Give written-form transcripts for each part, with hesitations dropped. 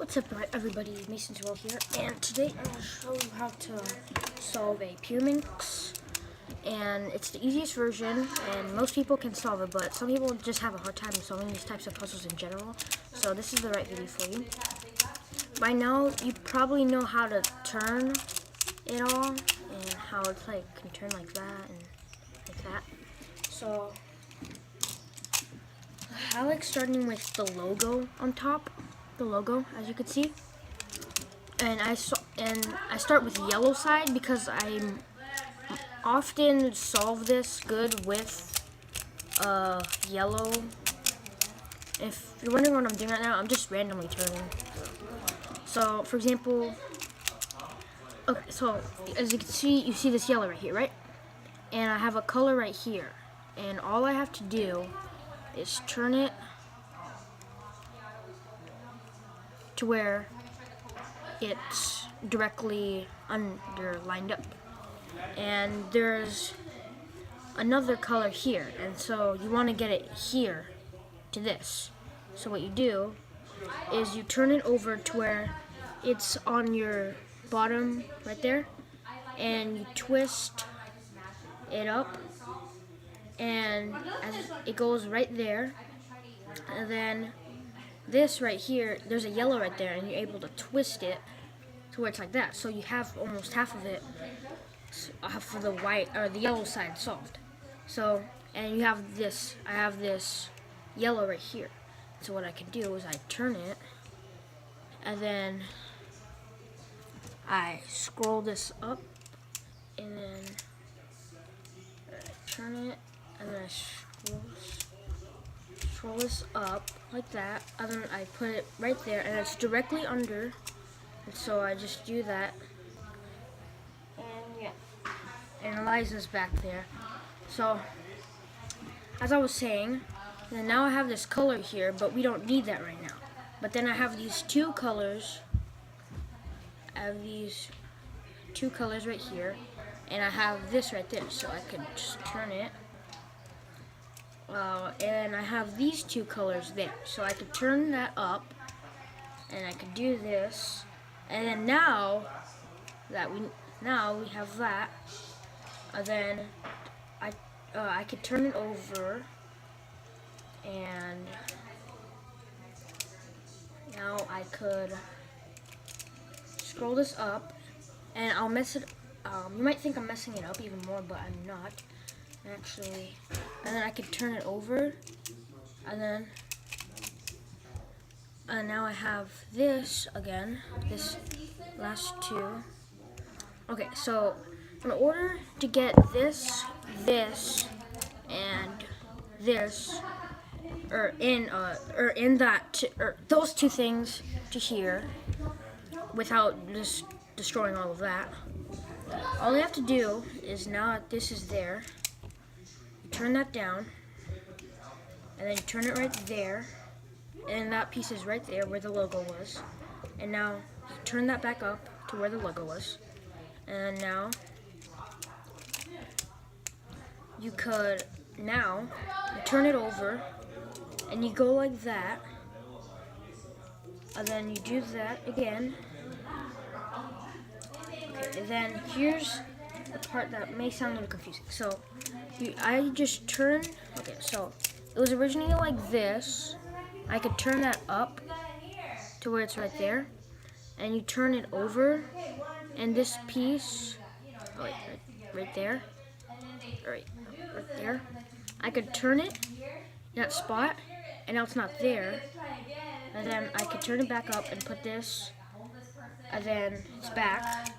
What's up everybody, Mason's World here, and today I'm going to show you how to solve a piraminx, and it's the easiest version, and most people can solve it, but some people just have a hard time solving these types of puzzles in general, so this is the right video for you. By now, you probably know how to turn it all, and how it's like, can turn like that, and like that. So, I like starting with the logo on top. The logo, as you can see, and I start with the yellow side because I often solve this good with yellow. If you're wondering what I'm doing right now, I'm just randomly turning. So, for example, okay, so as you can see, you see this yellow right here, right? And I have a color right here, and all I have to do is turn it to where it's directly lined up, and there's another color here, and so you want to get it here to this. So what you do is you turn it over to where it's on your bottom right there, and you twist it up, and as it goes right there, and then this right here, there's a yellow right there, and you're able to twist it to where it's like that. So you have almost half of it for the white or the yellow side solved. So, and you have this, I have this yellow right here. So what I can do is I turn it, and then I scroll this up, and then I turn it, and then I scroll this up like that, and then I put it right there, and it's directly under, and so I just do that, and yeah, and Eliza's back there. So, as I was saying, then now I have this color here, but we don't need that right now. But then I have these two colors, right here, and I have this right there, so I can just turn it. And I have these two colors there, so I could turn that up, and I could do this, and then now we have that, and then I could turn it over, and now I could scroll this up, and I'll mess it. You might think I'm messing it up even more, but I'm not. Actually, and then I could turn it over, and then now I have this again, this last two. Okay, so in order to get this, and this, or those two things to here, without just destroying all of that, all you have to do is now that this is there, turn that down, and then you turn it right there, and that piece is right there where the logo was, and now you turn that back up to where the logo was, and now you turn it over, and you go like that, and then you do that again. Okay, and then here's the part that may sound a little confusing. So I just turn, okay, so it was originally like this. I could turn that up to where it's right there, and you turn it over, and this piece, right there, right there, I could turn it, that spot, and now it's not there, and then I could turn it back up and put this, and then it's back,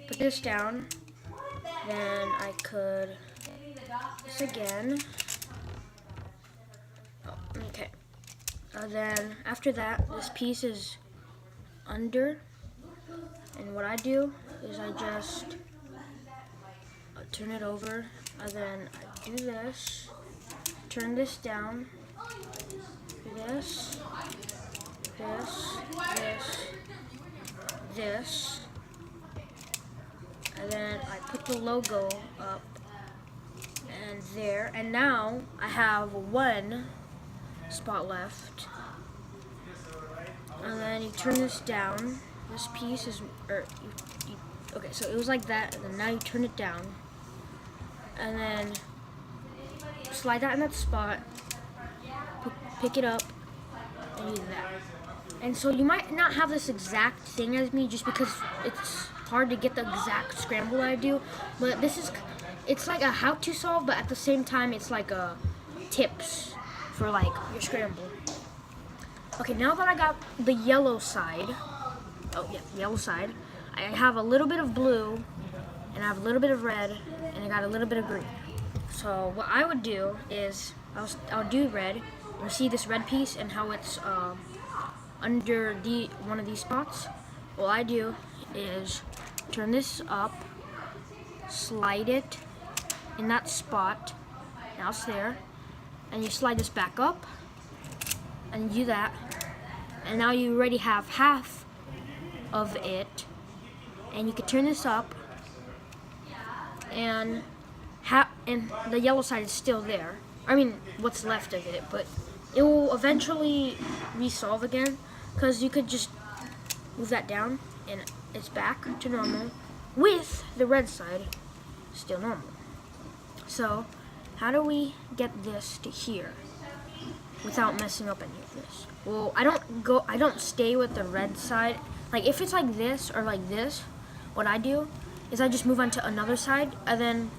put this down, then I could this again. Oh, okay. Then after that, this piece is under, and what I do is I just turn it over, and then I do this, turn this down, this, and then I put the logo up and there, and now I have one spot left, and turn this down. This piece is, okay, so it was like that, and then now you turn it down, and then slide that in that spot, pick it up, and do that. And so you might not have this exact thing as me, just because it's hard to get the exact scramble that I do, but it's like a how to solve, but at the same time it's like a tips for like your scramble. Okay, now that I got the yellow side, yellow side, I have a little bit of blue, and I have a little bit of red, and I got a little bit of green. So what I would do is, I'll do red. You see this red piece and how it's under one of these spots? What I do is turn this up, slide it in that spot, now it's there, and you slide this back up, and you do that, and now you already have half of it, and you can turn this up, and the yellow side is still there. I mean, what's left of it, but it will eventually resolve again, because you could just move that down, and it's back to normal, with the red side still normal. So, how do we get this to here without messing up any of this? Well, I don't stay with the red side. Like, if it's like this or like this, what I do is I just move on to another side, and then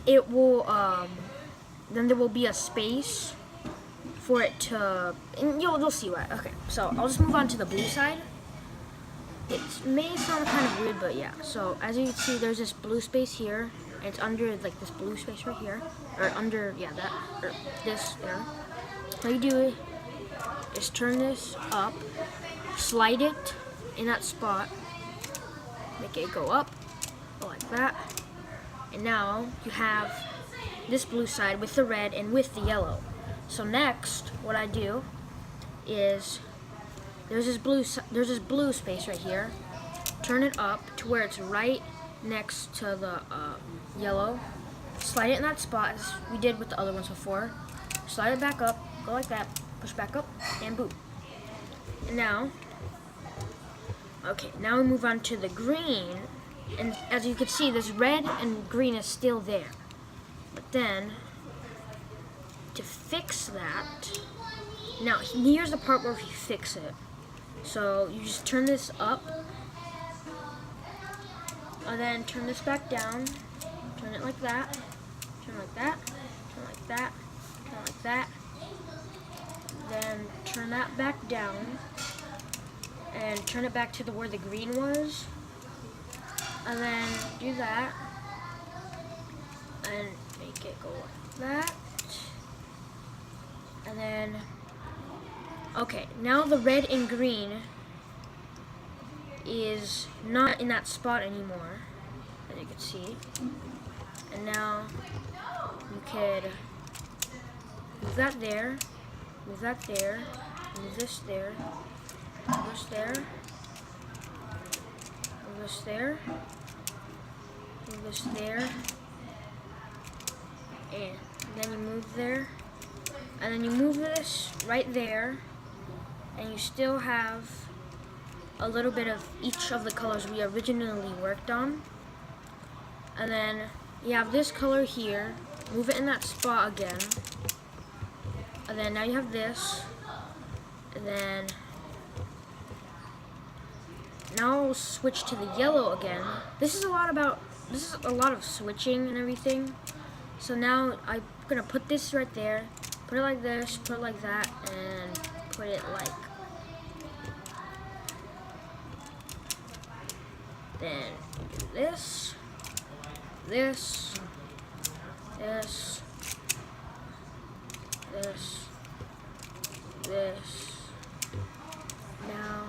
it will, then there will be a space for it to, and you'll see what. Okay, so I'll just move on to the blue side. It may sound kind of weird, but yeah. So as you can see, there's this blue space here, and it's under like this blue space right here, or under that, or this there. What you do is turn this up, slide it in that spot, make it go up, like that, and now you have this blue side with the red and with the yellow. So next, what I do is there's this blue space right here. Turn it up to where it's right next to the yellow. Slide it in that spot as we did with the other ones before. Slide it back up, go like that, push back up, and boom. And now, okay, now we move on to the green, and as you can see, this red and green is still there. But then, to fix that, now here's the part where you fix it. So you just turn this up, and then turn this back down, turn it like that, turn like that, turn like that, turn like that, then turn that back down, and turn it back to where the green was, and then do that, and make it go like that, and then, okay, now the red and green is not in that spot anymore, as you can see, and now you could move that there, move that there, move this there, move this there, move this there, move this there, and then you move there, and then you move this right there, and you still have a little bit of each of the colors we originally worked on. And then you have this color here, move it in that spot again, and then now you have this, and then now I'll switch to the yellow again. This is a lot of switching and everything. So now I'm gonna put this right there, put it like this, put it like that, and put it like, then do this, this, this, this, this. Now,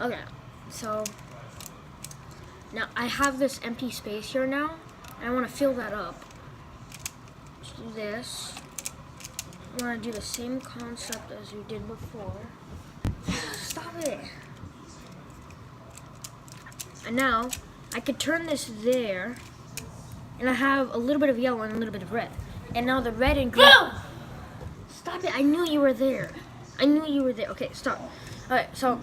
okay, so now I have this empty space here now, and I want to fill that up. Just do this. I want to do the same concept as we did before. Stop it. And now I could turn this there, and I have a little bit of yellow and a little bit of red. And now the red and green. Stop Stop it. I knew you were there. I knew you were there. Okay, stop. Alright, so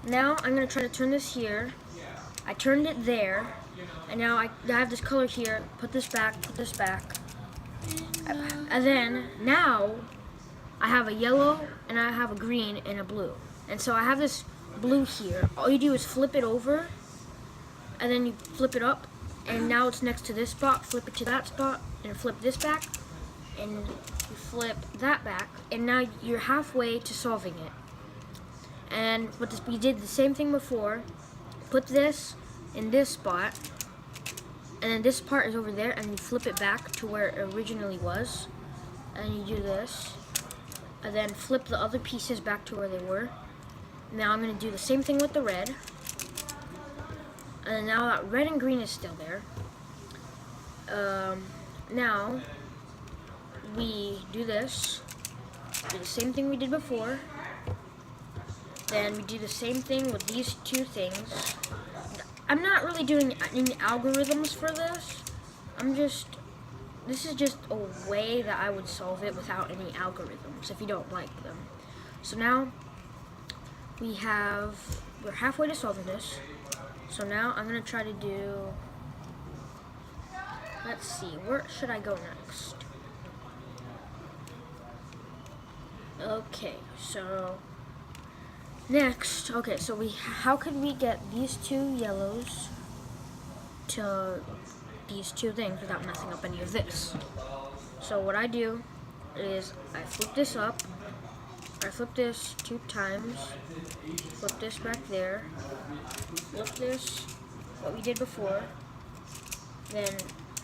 now I'm going to try to turn this here. I turned it there. And now I have this color here. Put this back. And then now I have a yellow and I have a green and a blue. And so I have this blue here. All you do is flip it over. And then you flip it up. And now it's next to this spot. Flip it to that spot. And flip this back. And you flip that back. And now you're halfway to solving it. And we did the same thing before. Put this in this spot. And then this part is over there. And you flip it back to where it originally was. And you do this. And then flip the other pieces back to where they were. Now I'm going to do the same thing with the red. And now that red and green is still there. Now we do this. Do the same thing we did before. Then we do the same thing with these two things. I'm not really doing any algorithms for this. This is just a way that I would solve it without any algorithms if you don't like them. So now we're halfway to solving this. So now I'm going to try to do, let's see, where should I go next? Okay, so next, how could we get these two yellows to these two things without messing up any of this? So what I do is I flip this up. I flip this 2 times, flip this back there, flip this, what we did before, then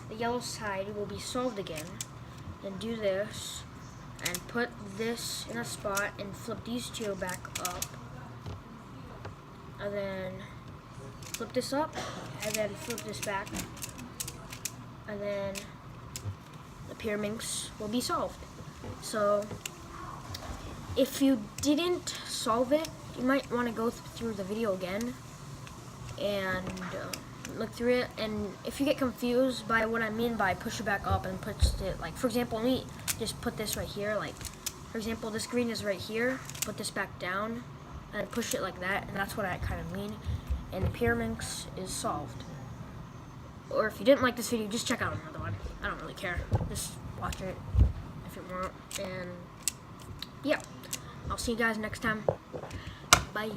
the yellow side will be solved again, then do this, and put this in a spot, and flip these two back up, and then flip this up, and then flip this back, and then the piraminx will be solved. So if you didn't solve it, you might want to go through the video again and look through it. And if you get confused by what I mean by push it back up and push it, like for example, let me just put this right here. Like for example, this green is right here. Put this back down and push it like that, and that's what I kind of mean. And the piraminx is solved. Or if you didn't like this video, just check out another one. I don't really care. Just watch it if you want. And yeah. I'll see you guys next time. Bye.